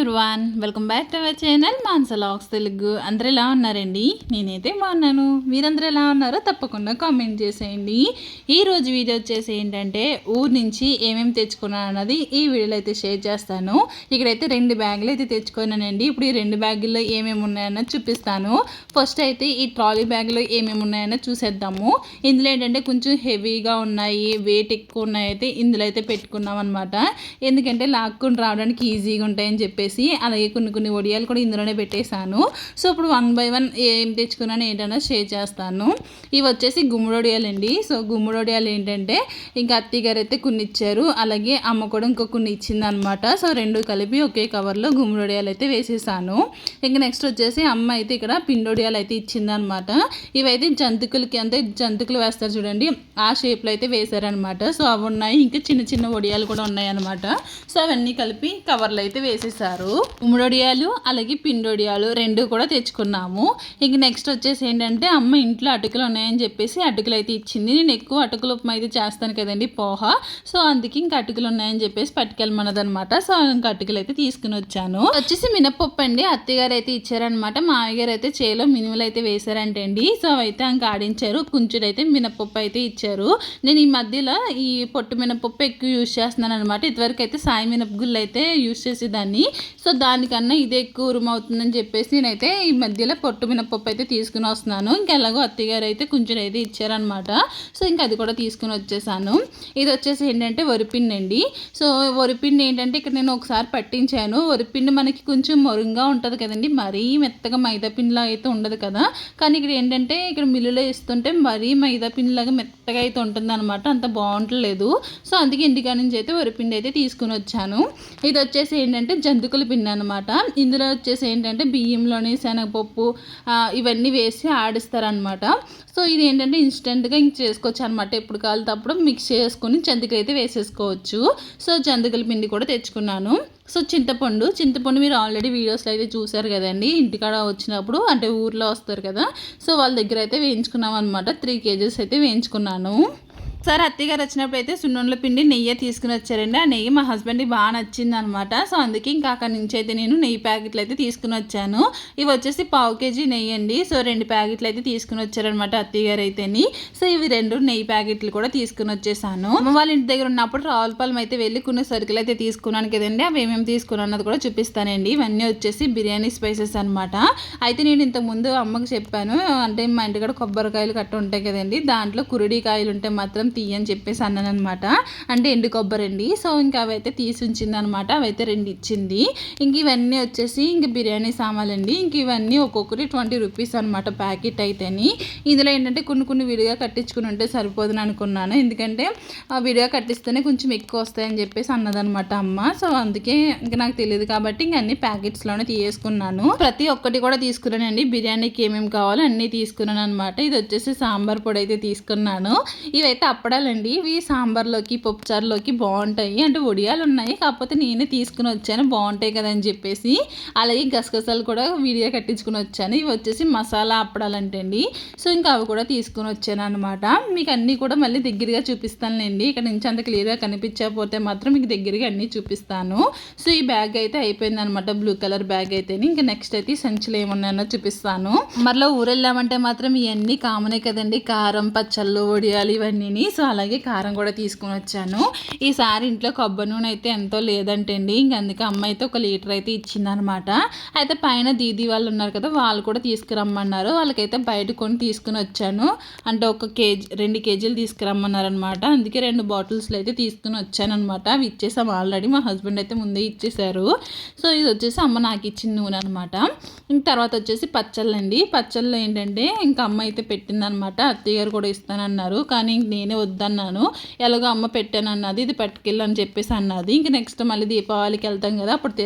Everyone, welcome back to our channel Mansa vlogs Telugu. అందరూ ఎలా ఉన్నారండి? నేనైతే బాగున్నాను. మీరందరూ ఎలా ఉన్నారో తప్పకుండా కామెంట్ చేసేయండి. ఈరోజు వీడియో వచ్చేసి ఏంటంటే ఊరు నుంచి ఏమేమి తెచ్చుకున్నాను అన్నది ఈ వీడియోలో అయితే షేర్ చేస్తాను. ఇక్కడైతే 2 బ్యాగులు అయితే తెచ్చుకున్నానండి. ఇప్పుడు ఈ 2 బ్యాగుల్లో ఏమేమి ఉన్నాయన్నది చూపిస్తాను. ఫస్ట్ అయితే ఈ ట్రాలీ బ్యాగ్లో ఏమేమి ఉన్నాయన్నది చూసేద్దాము. ఇందులో ఏంటంటే కొంచెం హెవీగా ఉన్నాయి, వెయిట్ ఎక్కువ ఉన్నాయి అయితే ఇందులో అయితే పెట్టుకున్నాం అనమాట. ఎందుకంటే లాక్కుని రావడానికి ఈజీగా ఉంటాయని చెప్పేసి అలాగే కొన్ని వడియాలు కూడా ఇందులోనే పెట్టేశాను. సో ఇప్పుడు 1 by 1 ఏం తెచ్చుకున్నాను ఏంటన్నా షేర్ చేస్తాను. ఇవి వచ్చేసి గుమ్మడి వడియాలు అండి. సో గుమ్మడి వడియాలు ఏంటంటే ఇంకా అత్తయ్య గారు అయితే కొన్ని ఇచ్చారు, అలాగే అమ్మ కూడా ఇంకో కొన్ని ఇచ్చింది అనమాట. సో 2 కలిపి ఒకే కవర్లో గుమ్మడి వడియాలు అయితే వేసేసాను. ఇంకా నెక్స్ట్ వచ్చేసి అమ్మ అయితే ఇక్కడ పిండి వడియాలు అయితే ఇచ్చిందనమాట. ఇవైతే జంతికలకి అంటే జంతికలు వేస్తారు చూడండి, ఆ షేప్లో అయితే వేశారనమాట. సో అవి ఉన్నాయి, ఇంకా చిన్న వడియాలు కూడా ఉన్నాయి అనమాట. సో అవన్నీ కలిపి కవర్లో అయితే వేసేసారు. ఉమ్మడొడియాలు అలాగే పిండొడియాలు 2 కూడా తెచ్చుకున్నాము. ఇంక నెక్స్ట్ వచ్చేసి ఏంటంటే అమ్మ ఇంట్లో అటుకులు ఉన్నాయని చెప్పేసి అటుకులు అయితే ఇచ్చింది. నేను ఎక్కువ అటుకులు ఉప్మా అయితే చేస్తాను కదండి, పోహ. సో అందుకే ఇంకా అటుకులు ఉన్నాయని చెప్పేసి పట్టుకెళ్ళమన్నదనమాట. సో ఇంకా అటుకులు అయితే తీసుకుని వచ్చాను. వచ్చేసి మినపప్పు అండి, అత్తగారు అయితే ఇచ్చారనమాట. మామయ్య గారు అయితే చేలో మినుములు అయితే వేశారంటే అండి. సో అయితే ఇంకా ఆడించారు. కొంచెం అయితే మినపప్పు అయితే ఇచ్చారు. నేను ఈ మధ్యలో ఈ పొట్టు మినపప్పు ఎక్కువ యూజ్ చేస్తున్నాను అనమాట. ఇదివరకు అయితే సాయి మినపగుళ్ళు అయితే యూజ్ చేసేదాన్ని. సో దానికన్నా ఇదే ఎక్కువ ఉరుమవుతుందని చెప్పేసి నేనైతే ఈ మధ్యలో పొట్టు మినపప్పు అయితే తీసుకుని వస్తున్నాను. ఇంకా ఎలాగో అత్తగారు అయితే కొంచెం అయితే ఇచ్చారనమాట. సో ఇంకా అది కూడా తీసుకుని వచ్చేసాను. ఇది వచ్చేసి ఏంటంటే వరిపిండి అండి. సో వరిపిండి ఏంటంటే ఇక్కడ నేను ఒకసారి పట్టించాను. వరిపిండి మనకి కొంచెం మొరుగ్గా ఉంటుంది కదండి, మరీ మెత్తగా మైదా పిండిలా అయితే ఉండదు కదా. కానీ ఇక్కడ ఏంటంటే ఇక్కడ మిల్లులో ఇస్తుంటే మరీ మైదా పిండిలాగా మెత్తగా అయితే ఉంటుంది అనమాట, అంత బాగుంటలేదు. సో అందుకే ఇంటికాడ నుంచి అయితే వరిపిండి అయితే తీసుకుని వచ్చాను. ఇది వచ్చేసి ఏంటంటే జంతికల పిండి అనమాట. ఇందులో వచ్చేసి ఏంటంటే బియ్యంలోని శనగపప్పు ఇవన్నీ వేసి ఆడిస్తారనమాట. సో ఇది ఏంటంటే ఇన్స్టెంట్గా ఇంక చేసుకోవచ్చు అనమాట. ఎప్పుడు కావాలి తప్పుడు మిక్స్ చేసుకుని జంతికలు అయితే వేసేసుకోవచ్చు. సో జంతికల పిండి కూడా తెచ్చుకున్నాను. సో చింతపండు మీరు ఆల్రెడీ వీడియోస్లో అయితే చూసారు కదండి. ఇంటికాడ వచ్చినప్పుడు అంటే ఊర్లో వస్తారు కదా, సో వాళ్ళ దగ్గర అయితే వేయించుకున్నాం అనమాట. 3 kgs అయితే వేయించుకున్నాను. సార్ అత్తయ్య గారు వచ్చినప్పుడు అయితే సున్నుండల పిండి నెయ్యి తీసుకుని వచ్చారండి. ఆ నెయ్యి మా హస్బెండ్కి బాగా నచ్చింది అనమాట. సో అందుకే ఇంకా అక్కడి నుంచి అయితే నేను నెయ్యి ప్యాకెట్లు అయితే తీసుకుని వచ్చాను. ఇవి వచ్చేసి 1/2 kg నెయ్యి అండి. సో 2 ప్యాకెట్లు అయితే తీసుకుని వచ్చారనమాట అత్తయ్య గారు అయితేని. సో ఇవి 2 నెయ్యి ప్యాకెట్లు కూడా తీసుకుని వచ్చేసాను. అమ్మ వాళ్ళ ఇంటి దగ్గర ఉన్నప్పుడు రావులపాలెం అయితే వెళ్ళి కొన్ని సరుకులు అయితే తీసుకున్నాను కదండి. అవి ఏమేమి తీసుకున్నాను అన్నది కూడా చూపిస్తానండి. ఇవన్నీ వచ్చేసి బిర్యానీ స్పైసెస్ అనమాట. అయితే నేను ఇంతకుముందు అమ్మకి చెప్పాను, అంటే మా ఇంటికాడ కొబ్బరికాయలు కట్ట ఉంటాయి కదండి, దాంట్లో కురుడికాయలు ఉంటే మాత్రం తీయని చెప్పేసి అన్నాను అనమాట. అంటే ఎండు కొబ్బరి అండి. సో ఇంకా అవైతే తీసి ఉంచింది అనమాట. అవైతే 2 ఇచ్చింది. ఇంక ఇవన్నీ వచ్చేసి ఇంక బిర్యానీ సామాన్లండి. ఇంక ఇవన్నీ ఒక్కొక్కటి 20 రూపీస్ అనమాట ప్యాకెట్ అయితేని. ఇందులో ఏంటంటే కొన్ని విడిగా కట్టించుకుని ఉంటే సరిపోదని అనుకున్నాను. ఎందుకంటే విడిగా కట్టిస్తేనే కొంచెం ఎక్కువ వస్తాయని చెప్పేసి అన్నదనమాట అమ్మ. సో అందుకే ఇంకా నాకు తెలియదు కాబట్టి ఇంక అన్ని ప్యాకెట్స్లోనే తీసుకున్నాను. ప్రతి ఒక్కటి కూడా తీసుకున్నానండి. బిర్యానీకి ఏమేమి కావాలో అన్నీ తీసుకున్నాను అనమాట. ఇది వచ్చేసి సాంబార్ పొడి అయితే తీసుకున్నాను. ఇవైతే అప్పడాలండి. ఇవి సాంబార్లోకి పప్పుచారులోకి బాగుంటాయి. అంటే వడియాలు ఉన్నాయి, కాకపోతే నేనే తీసుకుని వచ్చాను బాగుంటాయి కదా అని చెప్పేసి. అలాగే గసగసాలు కూడా విడిగా కట్టించుకుని వచ్చాను. ఇవి వచ్చేసి మసాలా అప్పడాలంటే అండి. సో ఇంకా అవి కూడా తీసుకుని వచ్చాను అనమాట. మీకు అన్నీ కూడా మళ్ళీ దగ్గరగా చూపిస్తానులేండి. ఇక్కడ నుంచి అంత క్లియర్గా కనిపించకపోతే మాత్రం మీకు దగ్గరగా అన్నీ చూపిస్తాను. సో ఈ బ్యాగ్ అయితే అయిపోయింది అనమాట, బ్లూ కలర్ బ్యాగ్ అయితే. ఇంకా నెక్స్ట్ అయితే సంచులు ఏమున్నాయో చూపిస్తాను. మరలా ఊరెళ్ళామంటే మాత్రం ఇవన్నీ కామనే కదండి, కారం పచ్చళ్ళు వడియాలు ఇవన్నీ. సో అలాగే కారం కూడా తీసుకుని వచ్చాను. ఈసారి ఇంట్లో కొబ్బరి నూనె అయితే ఎంతో లేదంటే అండి, ఇంక అందుకే అమ్మ అయితే 1 లీటర్ అయితే ఇచ్చిందనమాట. అయితే పైన దీదీ వాళ్ళు ఉన్నారు కదా, వాళ్ళు కూడా తీసుకురమ్మన్నారు. వాళ్ళకైతే బయట కొని తీసుకుని వచ్చాను. అంటే 2 kgలు తీసుకురమ్మన్నారు అనమాట. అందుకే 2 బాటిల్స్లో అయితే తీసుకుని వచ్చాను అనమాట. అవి ఇచ్చేసాం ఆల్రెడీ, మా హస్బెండ్ అయితే ముందే ఇచ్చేసారు. సో ఇది వచ్చేసి అమ్మ నాకు ఇచ్చిన నూనె అనమాట. ఇంక తర్వాత వచ్చేసి పచ్చళ్ళు అండి. పచ్చళ్ళు ఏంటంటే ఇంకా అమ్మ అయితే పెట్టిందనమాట. అత్తయ్య గారు కూడా ఇస్తానన్నారు, కానీ నేనే వద్దన్నాను. ఎలాగో అమ్మ పెట్టానన్నది, ఇది పట్టుకెళ్ళని చెప్పేసి అన్నది. ఇంక నెక్స్ట్ మళ్ళీ దీపావళికి వెళ్తాం కదా,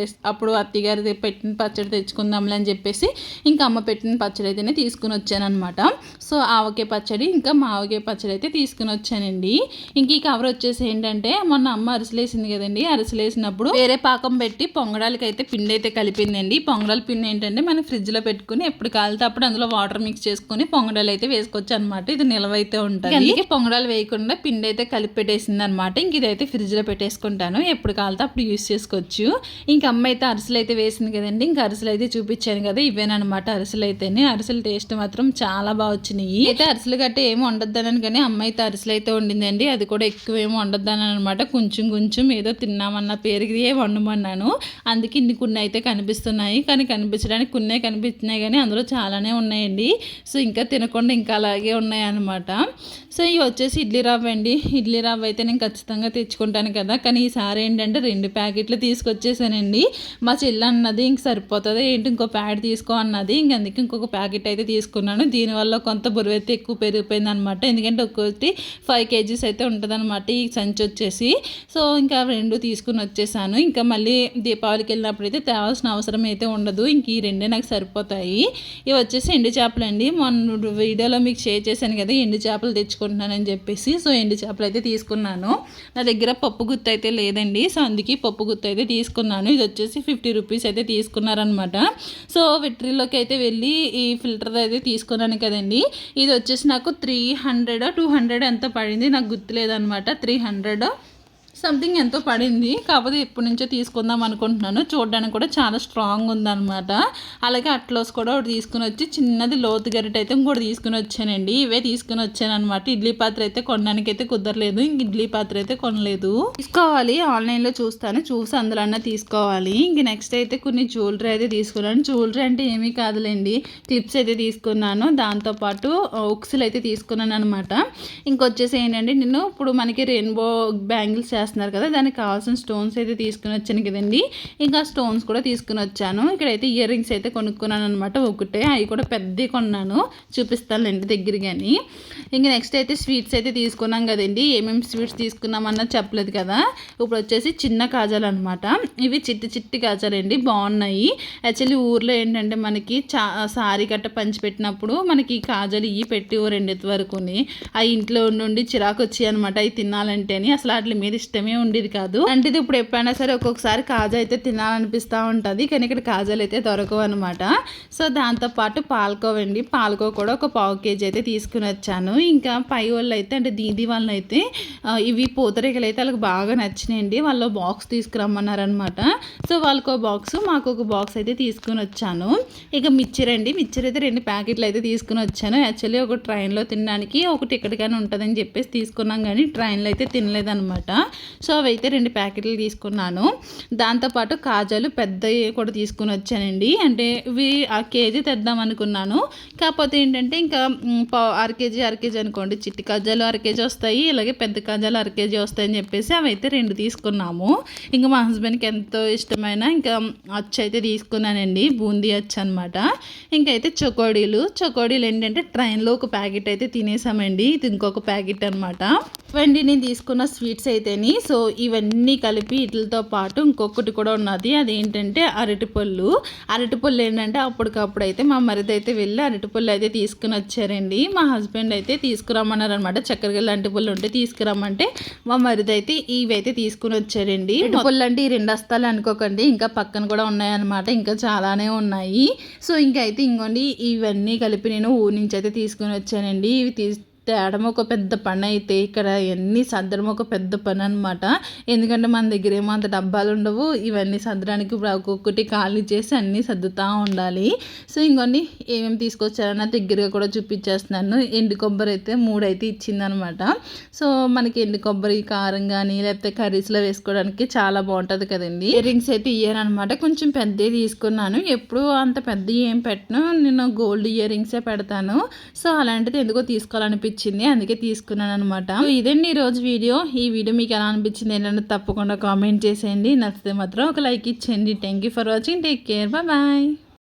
అప్పుడు అత్తయ్య గారి పెట్టిన పచ్చడి తెచ్చుకుందాంలే అని చెప్పేసి ఇంకా అమ్మ పెట్టిన పచ్చడి అయితేనే తీసుకుని వచ్చానమాట. సో ఆవకాయ పచ్చడి ఇంకా మావకాయ పచ్చడి అయితే తీసుకుని వచ్చానండి. ఇంక ఈ కవర్ వచ్చేసి ఏంటంటే మొన్న అమ్మ అరిసెలేసింది కదండి, అరిసెలేసినప్పుడు వేరే పాకం పెట్టి పొంగడాలకి అయితే పిండి అయితే కలిపిందండి. పొంగడాల పిండి ఏంటంటే మనం ఫ్రిడ్జ్లో పెట్టుకుని ఎప్పుడు కాలితే అప్పుడు అందులో వాటర్ మిక్స్ చేసుకుని పొంగడాలు అయితే వేసుకోవచ్చు అనమాట. ఇది నిలవ అయితే ఉంటుంది. అందుకే పొంగడాలు తెలియకుండా పిండి అయితే కలిపి పెట్టేసింది అనమాట. ఇంక ఇదైతే ఫ్రిడ్జ్లో పెట్టేసుకుంటాను, ఎప్పుడు కావాలితే అప్పుడు యూస్ చేసుకోవచ్చు. ఇంక అమ్మ అయితే అరిసెలు అయితే వేసింది కదండి, ఇంకా అరిసెలు అయితే చూపించాను కదా, ఇవేనమాట అరిసెలు అయితేనే. అరిసెలు టేస్ట్ మాత్రం చాలా బాగా వచ్చినాయి. అయితే అరిసెలు గట్టే ఏమి వండొద్దానని కానీ అమ్మ అయితే అరిసెలు అయితే వండిందండి. అది కూడా ఎక్కువ ఏమి వండొద్దాని అనమాట, కొంచెం కొంచెం ఏదో తిన్నామన్న పేరుకి వండమన్నాను. అందుకే ఇన్ని కొన్ని అయితే కనిపిస్తున్నాయి, కానీ కనిపించడానికి కొన్ని కనిపిస్తున్నాయి కానీ అందులో చాలానే ఉన్నాయండి. సో ఇంకా తినకుండా ఇంకా అలాగే ఉన్నాయన్నమాట. సో ఇవి వచ్చేసి ఇడ్లీ రవ్వ అండి. ఇడ్లీ రవ్వ అయితే నేను ఖచ్చితంగా తెచ్చుకుంటాను కదా, కానీ ఈసారి ఏంటంటే 2 ప్యాకెట్లు తీసుకొచ్చేసానండి. మా చెల్లి అన్నది ఇంక సరిపోతుంది ఏంటి, ఇంకో ప్యాకెట్ తీసుకో అన్నది. అందుకే ఇంకొక ప్యాకెట్ అయితే తీసుకున్నాను. దీనివల్ల కొంత బరువు అయితే ఎక్కువ పెరిగిపోయింది అనమాట, ఎందుకంటే ఒక్కొక్కటి 5 kgs అయితే ఉంటుంది అనమాట ఈ సంచి వచ్చేసి. సో ఇంకా 2 తీసుకుని వచ్చేసాను. ఇంకా మళ్ళీ దీపావళికి వెళ్ళినప్పుడు అయితే తేవాల్సిన అవసరం అయితే ఉండదు, ఇంక ఈ 2 నాకు సరిపోతాయి. ఇవి వచ్చేసి ఎండు చేపలు అండి. మొన్న వీడియోలో మీకు షేర్ చేశాను కదా ఎండు చేపలు తెచ్చుకుంటున్నానని చెప్పేసి. సో ఎండు చేపలు అయితే తీసుకున్నాను. నా దగ్గర పప్పు గుత్తి అయితే లేదండి, సో అందుకే పప్పు గుత్తి అయితే తీసుకున్నాను. ఇది వచ్చేసి 50 రూపీస్ అయితే తీసుకున్నారనమాట. సో విట్రీలోకి అయితే వెళ్ళి ఈ ఫిల్టర్ అయితే తీసుకున్నాను కదండి. ఇది వచ్చేసి నాకు 300 200 ఎంత పడింది నాకు గుర్తులేదనమాట. 300 సంథింగ్ ఎంతో పడింది. కాకపోతే ఎప్పటి నుంచో తీసుకుందాం అనుకుంటున్నాను. చూడడానికి కూడా చాలా స్ట్రాంగ్ ఉందన్నమాట. అలాగే అట్లోస్ కూడా ఒకటి తీసుకుని వచ్చి చిన్నది లోతు గరిట అయితే ఇంకోటి తీసుకుని వచ్చానండి. ఇవే తీసుకుని వచ్చాను అనమాట. ఇడ్లీ పాత్ర అయితే కొనడానికి అయితే కుదరలేదు, ఇంక ఇడ్లీ పాత్ర అయితే కొనలేదు. తీసుకోవాలి, ఆన్లైన్లో చూసి అందులో తీసుకోవాలి. ఇంక నెక్స్ట్ అయితే కొన్ని జ్యువెలరీ అయితే తీసుకున్నాను. జ్యువెలరీ అంటే ఏమీ కాదులేండి, క్లిప్స్ అయితే తీసుకున్నాను, దాంతోపాటు ఉక్సులు అయితే తీసుకున్నాను అనమాట. ఇంకొచ్చేసి ఏంటంటే నేను ఇప్పుడు మనకి రెయిన్బో బ్యాంగిల్స్ చేస్తున్నారు కదా, దానికి కావాల్సిన స్టోన్స్ అయితే తీసుకుని వచ్చాను కదండి. ఇంకా స్టోన్స్ కూడా తీసుకుని వచ్చాను. ఇక్కడైతే ఇయర్ రింగ్స్ అయితే కొనుక్కున్నాను అనమాట, ఒకటే. అవి కూడా పెద్దవి కొన్నాను, చూపిస్తాను ఇంటి దగ్గర. కానీ ఇంకా నెక్స్ట్ అయితే స్వీట్స్ అయితే తీసుకున్నాం కదండి. ఏమేమి స్వీట్స్ తీసుకున్నామన్నది చెప్పలేదు కదా. ఇప్పుడు వచ్చేసి చిన్న కాజాలు అనమాట. ఇవి చిట్టి కాజాలండి, బాగున్నాయి. యాక్చువల్లీ ఊర్లో ఏంటంటే మనకి సారీ గట్ట పంచిపెట్టినప్పుడు మనకి కాజాలు ఇవి పెట్టి 2 వరకుని ఆ ఇంట్లో ఉండి చిరాకు వచ్చాయి అనమాట అవి తినాలంటేని. అసలు వాటి మీద ఇష్టమే ఉండేది కాదు. అంటే ఇది ఇప్పుడు ఎప్పుడైనా సరే ఒక్కొక్కసారి కాజా అయితే తినాలనిపిస్తూ ఉంటుంది, కానీ ఇక్కడ కాజాలు అయితే దొరకవు అనమాట. సో దాంతోపాటు పాలకోవండి, పాలకో కూడా ఒక 1/2 kg అయితే తీసుకుని వచ్చాను. ఇంకా పై వాళ్ళు అయితే అంటే దీది వాళ్ళు అయితే ఇవి పూతరేకలు అయితే వాళ్ళకి బాగా నచ్చినాయండి. వాళ్ళు బాక్స్ తీసుకురమ్మన్నారనమాట. సో వాళ్ళకు ఒక బాక్స్, మాకు ఒక బాక్స్ అయితే తీసుకుని వచ్చాను. ఇక మిక్చర్ అండి, మిక్చర్ అయితే 2 ప్యాకెట్లు అయితే తీసుకుని వచ్చాను. యాక్చువల్లీ ఒక ట్రైన్లో తినడానికి ఒకటి ఎక్కడికైనా ఉంటుందని చెప్పేసి తీసుకున్నాం, కానీ ట్రైన్లో అయితే తినలేదనమాట. సో అవైతే 2 ప్యాకెట్లు తీసుకున్నాను. దాంతోపాటు కాజాలు పెద్దవి కూడా తీసుకుని వచ్చానండి. అంటే ఇవి ఆ కేజీ తెద్దాం అనుకున్నాను, కాకపోతే ఏంటంటే ఇంకా 1/2 kg అనుకోండి. చిట్టి కాజాలు 1/2 kg వస్తాయి, ఇలాగే పెద్ద కాజాలు 1/2 kg వస్తాయని చెప్పేసి అవైతే 2 తీసుకున్నాము. ఇంకా మా హస్బెండ్కి ఎంతో ఇష్టమైన ఇంకా అచ్చు అయితే తీసుకున్నానండి, బూందీ అచ్చు అనమాట. ఇంకైతే చకోడీలు ఏంటంటే ట్రైన్లో ఒక ప్యాకెట్ అయితే తినేసామండి, ఇది ఇంకొక ప్యాకెట్ అనమాట. ఇవండి నేను తీసుకున్న స్వీట్స్ అయితేని. సో ఇవన్నీ కలిపి వీటితో పాటు ఇంకొకటి కూడా ఉన్నది, అదేంటంటే అరటిపళ్ళు ఏంటంటే అప్పటికప్పుడు అయితే మా మరిది అయితే వెళ్ళి అరటిపళ్ళు అయితే తీసుకుని వచ్చారండి. మా హస్బెండ్ అయితే తీసుకురమ్మన్నారు అనమాట. చక్కెర గల అరటిపళ్ళు ఉంటే తీసుకురమ్మంటే మా మరిది అయితే ఇవైతే తీసుకుని వచ్చారండి. అరటిపళ్ళు అంటే ఈ 2 హస్తాలు అనుకోకండి, ఇంకా పక్కన కూడా ఉన్నాయన్నమాట, ఇంకా చాలానే ఉన్నాయి. సో ఇంకా అయితే ఇంకోండి ఇవన్నీ కలిపి నేను ఊరి నుంచి అయితే తీసుకుని వచ్చానండి. ఇవి తేడం ఒక పెద్ద పని అయితే, ఇక్కడ ఇవన్నీ సర్దడం ఒక పెద్ద పని అనమాట. ఎందుకంటే మన దగ్గర ఏమో అంత డబ్బాలు ఉండవు, ఇవన్నీ సర్దడానికి ఇప్పుడు ఒక్కొక్కటి ఖాళీ చేసి అన్నీ సర్దుతూ ఉండాలి. సో ఇంకొన్ని ఏమేమి తీసుకొచ్చారన్న దగ్గరగా కూడా చూపించేస్తున్నాను. ఎండు కొబ్బరి అయితే 3 అయితే ఇచ్చిందనమాట. సో మనకి ఎండు కొబ్బరి కారం కానీ లేకపోతే కర్రీస్లో వేసుకోవడానికి చాలా బాగుంటుంది కదండి. ఇయర్ రింగ్స్ అయితే ఇయ్యారనమాట, కొంచెం పెద్దవి తీసుకున్నాను. ఎప్పుడు అంత పెద్ద ఏం పెట్టను, నేను గోల్డ్ ఇయర్ రింగ్సే పెడతాను. సో అలాంటిది ఎందుకో తీసుకోవాలనిపించింది, అందుకే తీసుకున్నాను అనమాట. ఇదండి ఈరోజు వీడియో. ఈ వీడియో మీకు ఎలా అనిపించింది ఏంటంటే తప్పకుండా కామెంట్ చేసేయండి. నచ్చితే మాత్రం ఒక లైక్ ఇచ్చేయండి. Thank you for watching. Take care, bye.